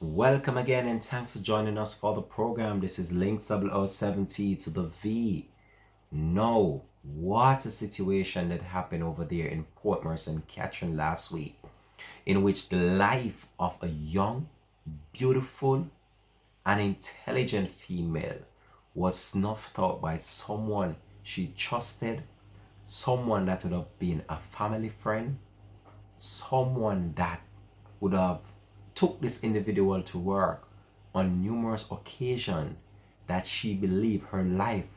Welcome again and thanks for joining us for the program. This is Links 007T to the V. No, what a situation that happened over there in Port Merson, Catherine last week, in which the life of a young, beautiful, and intelligent female was snuffed out by someone she trusted, someone that would have been a family friend, someone that would have took this individual to work on numerous occasions that she believed her life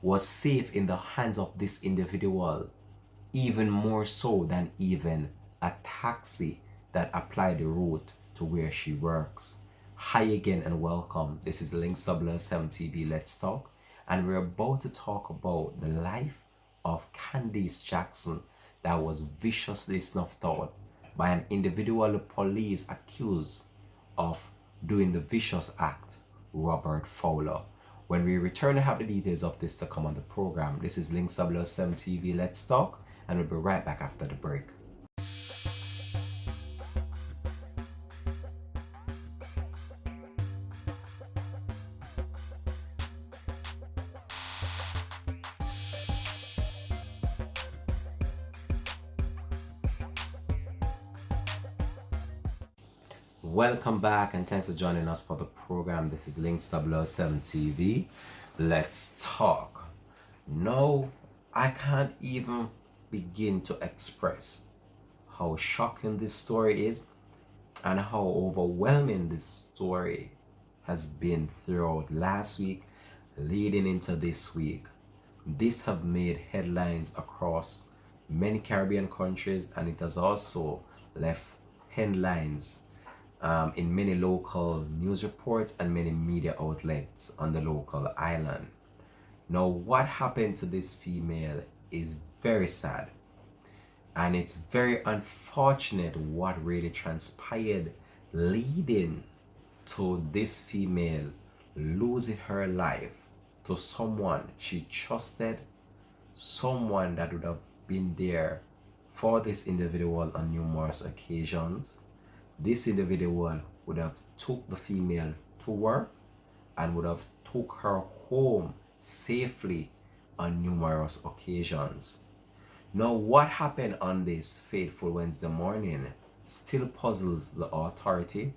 was safe in the hands of this individual, even more so than even a taxi that applied the route to where she works. Hi again and welcome. This is Link 7 TV Let's Talk, and we're about to talk about the life of Candice Jackson that was viciously snuffed out by an individual the police accused of doing the vicious act, Robert Fowler. When we return to have the details of this to come on the program, this is Link 7 TV Let's Talk, and we'll be right back after the break. Welcome back and thanks for joining us for the program. This is Link 7 TV. Let's talk. No, I can't even begin to express how shocking this story is and how overwhelming this story has been throughout last week leading into this week. This have made headlines across many Caribbean countries, and it has also left headlines in many local news reports and many media outlets on the local island. Now, what happened to this female is very sad, and it's very unfortunate what really transpired, leading to this female losing her life to someone she trusted, someone that would have been there for this individual on numerous occasions. This individual would have took the female to work and would have took her home safely on numerous occasions. Now, what happened on this fateful Wednesday morning still puzzles the authority,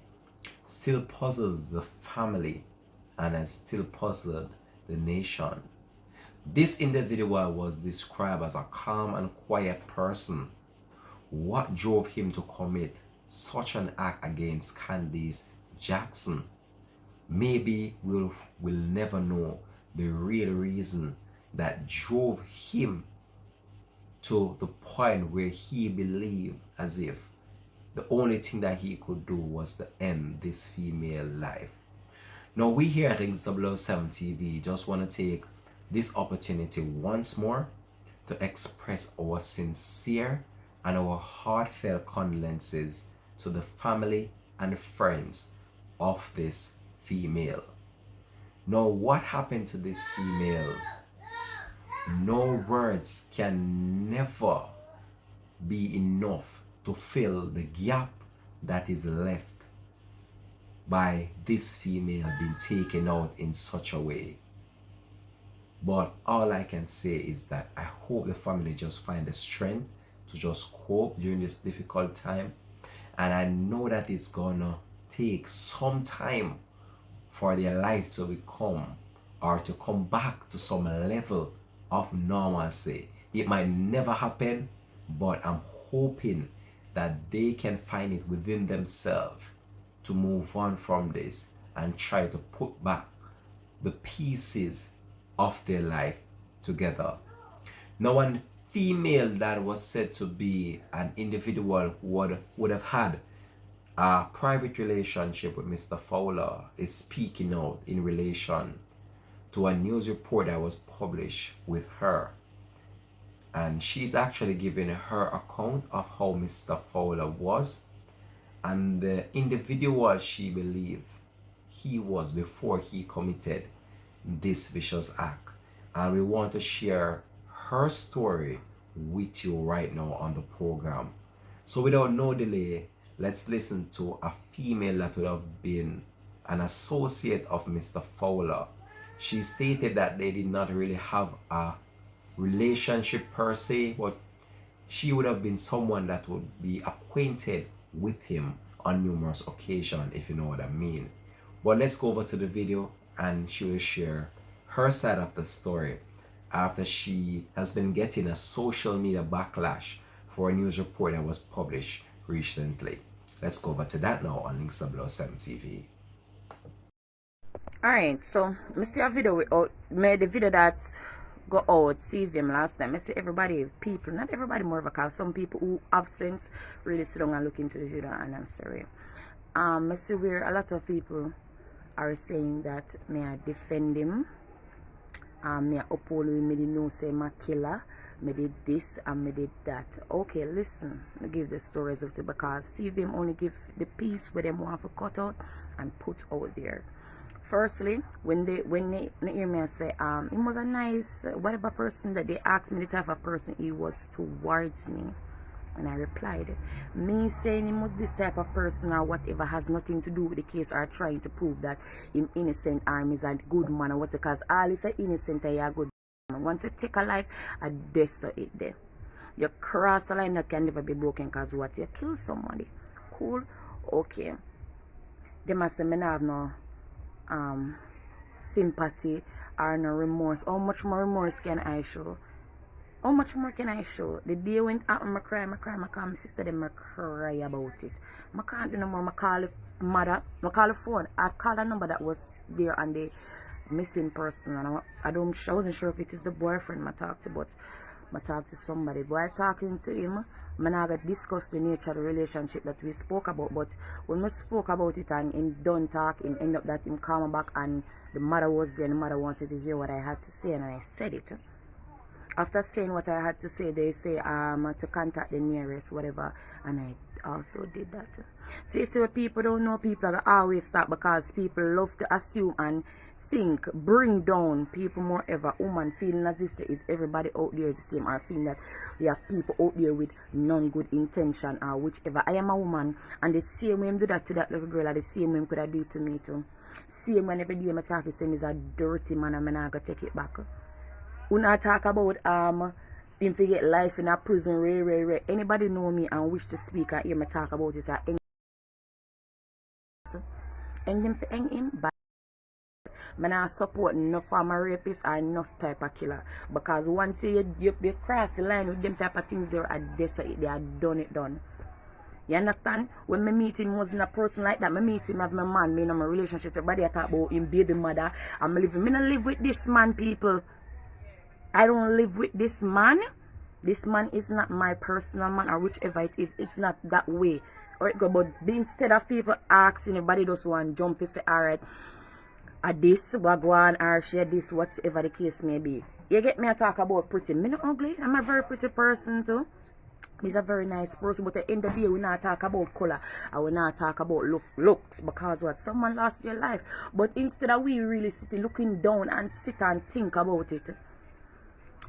still puzzles the family, and has still puzzled the nation. This individual was described as a calm and quiet person. What drove him to commit such an act against Candice Jackson? Maybe we'll never know the real reason that drove him to the point where he believed as if the only thing that he could do was to end this female life. Now, we here at Links 007 TV just want to take this opportunity once more to express our sincere and our heartfelt condolences to the family and friends of this female. Now, what happened to this female? No words can never be enough to fill the gap that is left by this female being taken out in such a way. But all I can say is that I hope the family just find the strength to just cope during this difficult time. And I know that it's gonna take some time for their life to become or to come back to some level of normalcy. It might never happen, but I'm hoping that they can find it within themselves to move on from this and try to put back the pieces of their life together. Now, one female that was said to be an individual who would have had a private relationship with Mr. Fowler is speaking out in relation to a news report that was published with her. And she's actually giving her account of how Mr. Fowler was and the individual she believed he was before he committed this vicious act. And we want to share her story with you right now on the program. So without no delay, let's listen to a female that would have been an associate of Mr. Fowler. She stated that they did not really have a relationship per se, but she would have been someone that would be acquainted with him on numerous occasions, if you know what I mean. But let's go over to the video and she will share her side of the story after she has been getting a social media backlash for a news report that was published recently. Let's go over to that now on Links 7 TV. Alright, so I see a video made the video that go out, see him last time. I see everybody, people, not everybody more of a call, some people who have sense really sit down and look into the video and answer it. I see where a lot of people are saying that may I defend him, may I uphold him, may they know say my killer, me did this and me did that. Okay, listen, I give the stories of it because see them only give the piece where them want to cut out and put out there. Firstly, when they hear me say he was a nice whatever person that they asked me the type of person he was towards me, and I replied, me saying he was this type of person or whatever has nothing to do with the case or trying to prove that him innocent or is a good man or what, because all if you're innocent and you're good. Once you take a life, I death it there. You cross a line that can never be broken because what you kill somebody. Cool? Okay. They must say me not have no sympathy or no remorse. How much more remorse can I show? How much more can I show? The day when I cry, I call my sister, them I cry about it. I can't do no more. I call the mother, I call the phone. I call a number that was there on the missing person, and I wasn't sure if it is the boyfriend I talked to, but I talked to somebody. But I talking to him, I never discussed the nature of the relationship that we spoke about. But when we spoke about it and him done talk, him end up that him come back and the mother was there and the mother wanted to hear what I had to say, and I said it. After saying what I had to say, they say to contact the nearest whatever, and I also did that. See, what people don't know, people are always stop because people love to assume and think, bring down people more ever. Woman feeling as if is everybody out there is the same, or feeling that there are people out there with non-good intention or whichever. I am a woman, and the same way I do that to that little girl, or the same way I could have do to me too. Same when every day I talk to him is a dirty man and I'm not gonna take it back. When I talk about him to get life in a prison, rare. Anybody know me and wish to speak and hear me talk about this, and him to hang him back. I not support no former rapist or no type of killer, because once you cross the line with them type of things, they're they are done. You understand? When me meet him wasn't a person like that. Me meet him have my man, me in my relationship. Everybody I talk about him baby mother. I'm living. Me not live with this man, people. I don't live with this man. This man is not my personal man, or whichever it is. It's not that way. Or it go, but instead of people asking, everybody just want jump and say, alright, this, wagwan, or share this, whatever the case may be. You get me? I talk about pretty. Me not ugly. I'm a very pretty person too. He's a very nice person, but at the end of the day, we not talk about color, and we not talk about looks, because what, someone lost their life. But instead of we really sitting looking down and sit and think about it,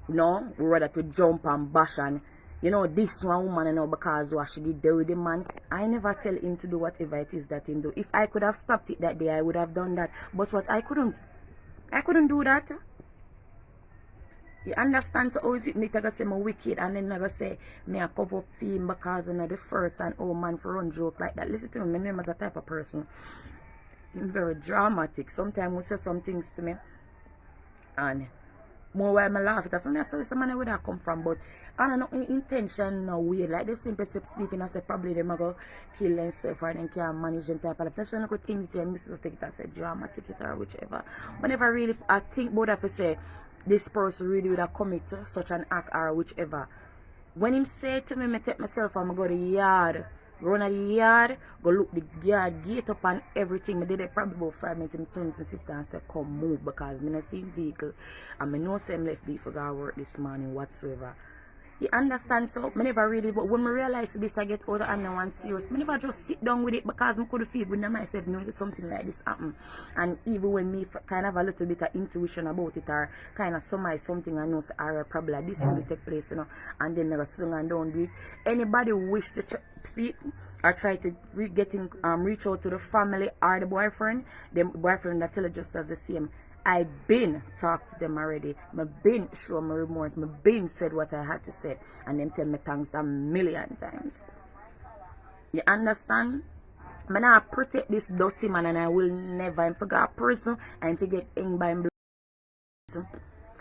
no, we rather to jump and bash and, you know, this one woman, you know, because what she did there with the man. I never tell him to do whatever it is that him do. If I could have stopped it that day, I would have done that. But what, I couldn't do that. You understand? So how is it me to say me wicked and then never say me a cover up for him because you know the first and old man for run joke like that? Listen to me, my name is a type of person. I'm very dramatic. Sometimes we say some things to me and more while I laugh at it. From me, I say somebody where that come from, but I don't know intention no weird. Like they simply speaking, I say probably them go kill themselves or them can't manage them type of stuff. So I go think this and Mrs. take it and say dramatic it or whichever. Whenever really I think about that, I say this person really would have commit such an act or whichever. When him say to me, I take myself and I go to the yard, run at the yard, go look the yard gate up and everything. I did it probably about 5 minutes. I turn to my sister and say, come move, because I don't see vehicle and I know say I left vehicle go work this morning whatsoever. You understand? So I never really, but when I realize this, I get older and now I'm serious. I never just sit down with it because I could feel within myself, knowing something like this happen. And even when me kind of have a little bit of intuition about it or kind of surmise something, I know so probably like this will take place, and then I sling and don't do it. Anybody who wish to speak or try to reach out to the family or the boyfriend, that tell it just as the same. I been talked to them already. I been show my remorse. I been said what I had to say, and them tell me thanks a million times. You understand? I not protect this dirty man, and I will never. I forget prison and forget hang by him.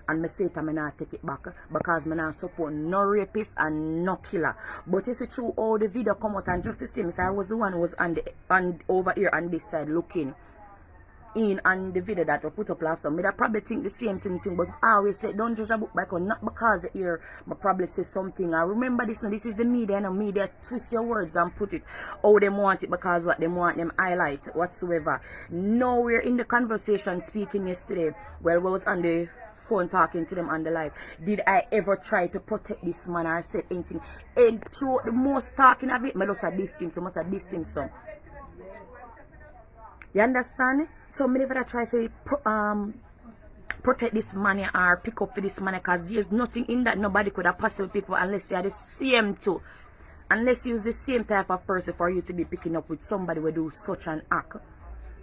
And me say it, I not take it back because I not support no rapist and no killer. But you see through all the video come out and just the same. If I was the one who was over here on this side looking in and the video that I put up last time, I probably think the same thing, but I always say don't judge a book by cover, not because here I probably say something. I remember this, this is the media, and the media twist your words and put it how they want it because what they want them highlight whatsoever. Now we're in the conversation speaking yesterday. Well, I was on the phone talking to them on the live. Did I ever try to protect this man or say anything? And throughout the most talking of it, I just said this thing, so I said this thing, so. You understand? So many of try to protect this money or pick up for this money because there's nothing in that nobody could have possibly picked up unless you are the same too. Unless you use the same type of person for you to be picking up with somebody who do such an act.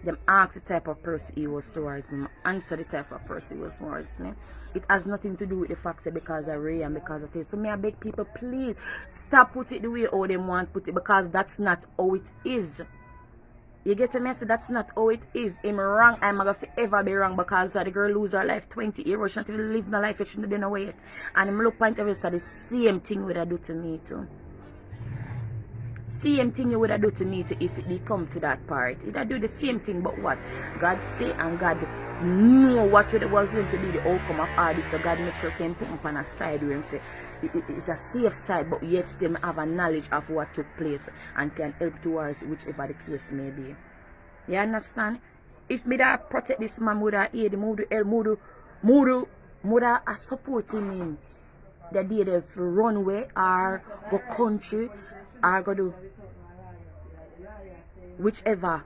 Them ask the type of person he was towards me. Answer the type of person he was towards me. It has nothing to do with the fact that because I Ray and because of this. So may I beg people, please stop put it the way how they want put it because that's not how it is. You get a message? That's not how it is. I'm wrong. I'm going to forever be wrong because the girl lose her life 20 years. She shouldn't even live no life. She shouldn't have done away it. And I'm look point of it, so the same thing would have do to me too. Same thing you would have do to me too if it come to that part. It would do the same thing, but what? God say and God know what was going to be the outcome of all this. So God makes sure same put up on a side where him say it's a safe side, but yet still have a knowledge of what took place and can help towards whichever the case may be. You understand? If me that protect this man, would have aid him, would have support him in the day they run away or go country or go do whichever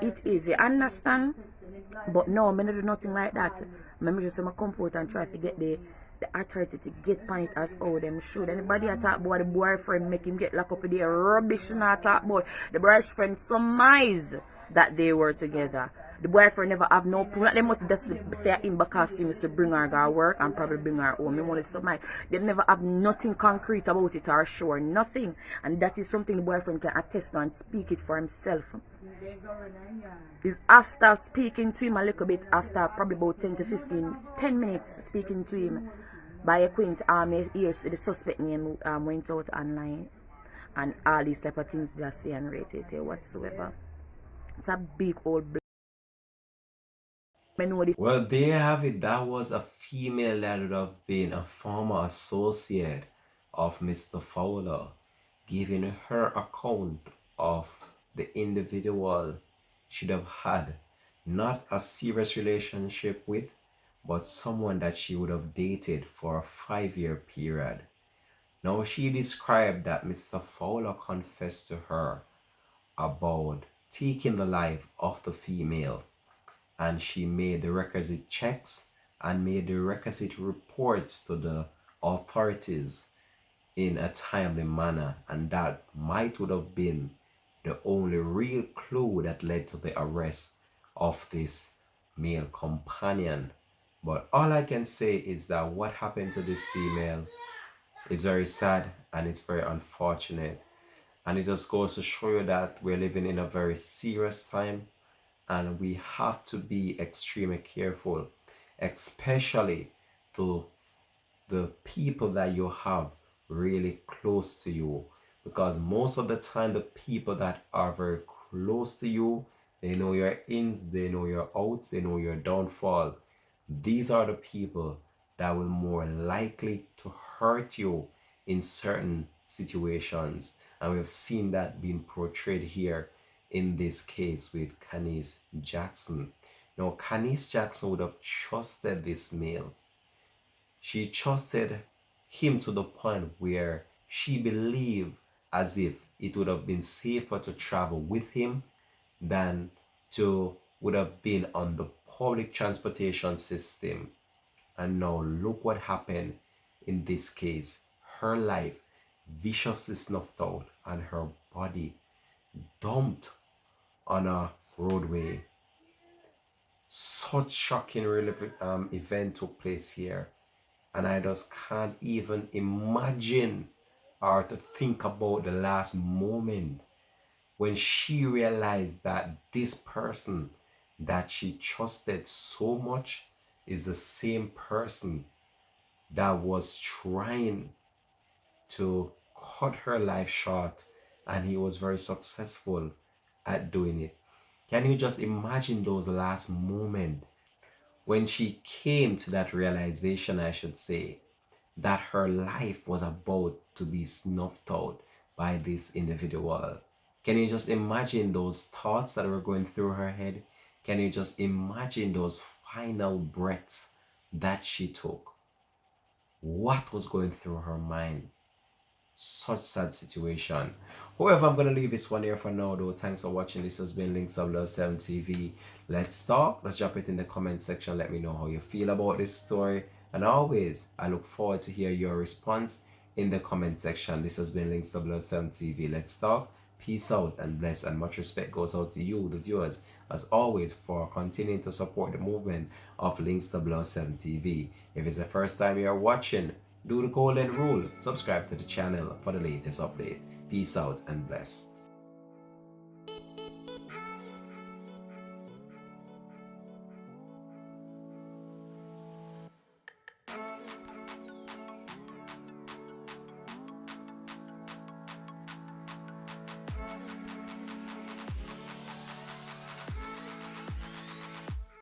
it is. You understand? But no, me not do nothing like that. Me just come comfort and try to get the authority to get on it as how them should. Anybody talk about the boyfriend make him get locked up with the rubbish not talk about the boyfriend surmise that they were together. The boyfriend never have no proof. They must just say him because he used to bring her to work and probably bring her home. Only surmise. They never have nothing concrete about it or sure nothing. And that is something the boyfriend can attest and speak it for himself. Is after speaking to him a little bit, after probably about 10 minutes speaking to him by a quaint yes, the suspect name went out online and all these type of things they are saying rated whatsoever. It's a big old Well, there you have it. That was a female that would have been a former associate of Mr. Fowler, giving her account of the individual should have had not a serious relationship with, but someone that she would have dated for a 5-year period. Now, she described that Mr. Fowler confessed to her about taking the life of the female, and she made the requisite checks and made the requisite reports to the authorities in a timely manner, and that might would have been the only real clue that led to the arrest of this male companion. But all I can say is that what happened to this female is very sad and it's very unfortunate, and it just goes to show you that we're living in a very serious time and we have to be extremely careful, especially to the people that you have really close to you, because most of the time the people that are very close to you, they know your ins, they know your outs, they know your downfall. These are the people that will more likely to hurt you in certain situations, and we've seen that being portrayed here in this case with Khanice Jackson. Now, Khanice Jackson would have trusted this male. She trusted him to the point where she believed as if it would have been safer to travel with him than to would have been on the public transportation system. And now look what happened in this case. Her life viciously snuffed out and her body dumped on a roadway. Such shocking event took place here, and I just can't even imagine or to think about the last moment when she realized that this person that she trusted so much is the same person that was trying to cut her life short, and he was very successful at doing it. Can you just imagine those last moments when she came to that realization, I should say, that her life was about to be snuffed out by this individual? Can you just imagine those thoughts that were going through her head? Can you just imagine those final breaths that she took? What was going through her mind? Such sad situation. However, I'm gonna leave this one here for now though. Thanks for watching. This has been Links of Love 7 TV. Let's talk. Let's drop it in the comment section. Let me know how you feel about this story. And always, I look forward to hear your response in the comment section. This has been Links of Love 7 TV. Let's talk. Peace out and bless, and much respect goes out to you, the viewers, as always, for continuing to support the movement of Links to Blood 7 TV. If it's the first time you're watching, do the golden rule. Subscribe to the channel for the latest update. Peace out and bless.